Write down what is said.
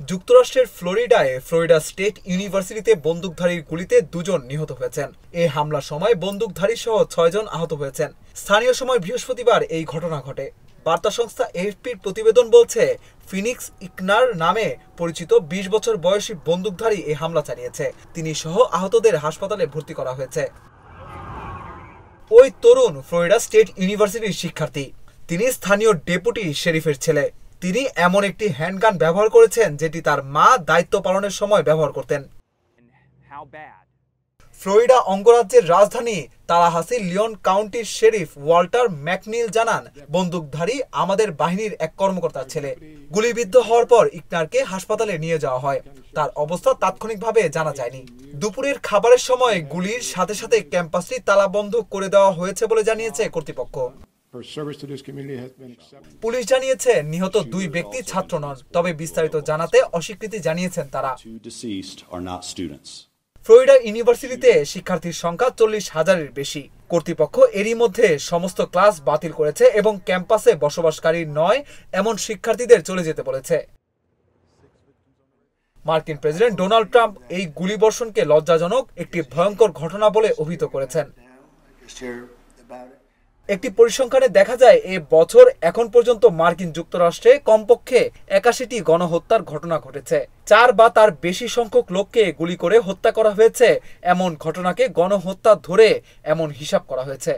যুক্তরাষ্ট্রের ফ্লোরিডায় Florida state ইউনিভার্সিটিতে বন্দুকধারীর গুলিতে দুজন নিহত হয়েছেন। এই হামলার সময় বন্দুকধারী সহ ৬ জন আহত হয়েছেন। স্থানীয় সময় বৃহস্পতিবার এই ঘটনা ঘটে। বার্তা সংস্থা এএফপির প্রতিবেদন বলছে, ফিনিক্স ইকনার নামে পরিচিত ২০ বছর বয়সী বন্দুকধারী এই হামলা চালিয়েছে। তিনি সহ আহতদের হাসপাতালে ভর্তি করা হয়েছে। ওই তরুণ ফ্লোরিডা স্টেট ইউনিভার্সিটির শিক্ষার্থী। তিনি স্থানীয় ডেপুটি শেরিফের ছেলে। তিনি এমন একটি হ্যান্ডগান ব্যবহার করেছেন যেটি তার মা দায়িত্ব পালনের সময় ব্যবহার করতেন। ফ্লোরিডা অঙ্গরাজ্যের রাজধানী তালাহাসি লিওন কাউন্টির শেরিফ ওয়াল্টার ম্যাকনিল জানান, বন্দুকধারী আমাদের বাহিনীর এক কর্মকর্তার ছেলে। গুলিবিদ্ধ হওয়ার পর ইকনারকে হাসপাতালে নিয়ে যাওয়া হয়। তার অবস্থা তাৎক্ষণিকভাবে জানা যায়নি। দুপুরের খাবারের সময় গুলির সাথে সাথে ক্যাম্পাসটি তালাবন্ধ করে দেওয়া হয়েছে বলে জানিয়েছে কর্তৃপক্ষ। পুলিশ জানিয়েছে, নিহত দুই ব্যক্তি ছাত্র নন, তবে বিস্তারিত জানাতে অস্বীকৃতি জানিয়েছেন তারা। ফ্লোরিডা ইউনিভার্সিটিতে শিক্ষার্থীর সংখ্যা ৪০,০০০-এর বেশি। কর্তৃপক্ষ এরই মধ্যে সমস্ত ক্লাস বাতিল করেছে এবং ক্যাম্পাসে বসবাসকারী নয় এমন শিক্ষার্থীদের চলে যেতে বলেছে। মার্কিন প্রেসিডেন্ট ডোনাল্ড ট্রাম্প এই গুলিবর্ষণকে লজ্জাজনক একটি ভয়ঙ্কর ঘটনা বলে অভিহিত করেছেন। একটি পরিসংখ্যানে দেখা যায়, এ বছর এখন পর্যন্ত মার্কিন যুক্তরাষ্ট্রে কমপক্ষে ৮১টি গণহত্যার ঘটনা ঘটেছে। ৪ বা তার বেশি সংখ্যক লোককে গুলি করে হত্যা করা হয়েছে। এমন ঘটনাকে গণহত্যা ধরে এমন হিসাব করা হয়েছে।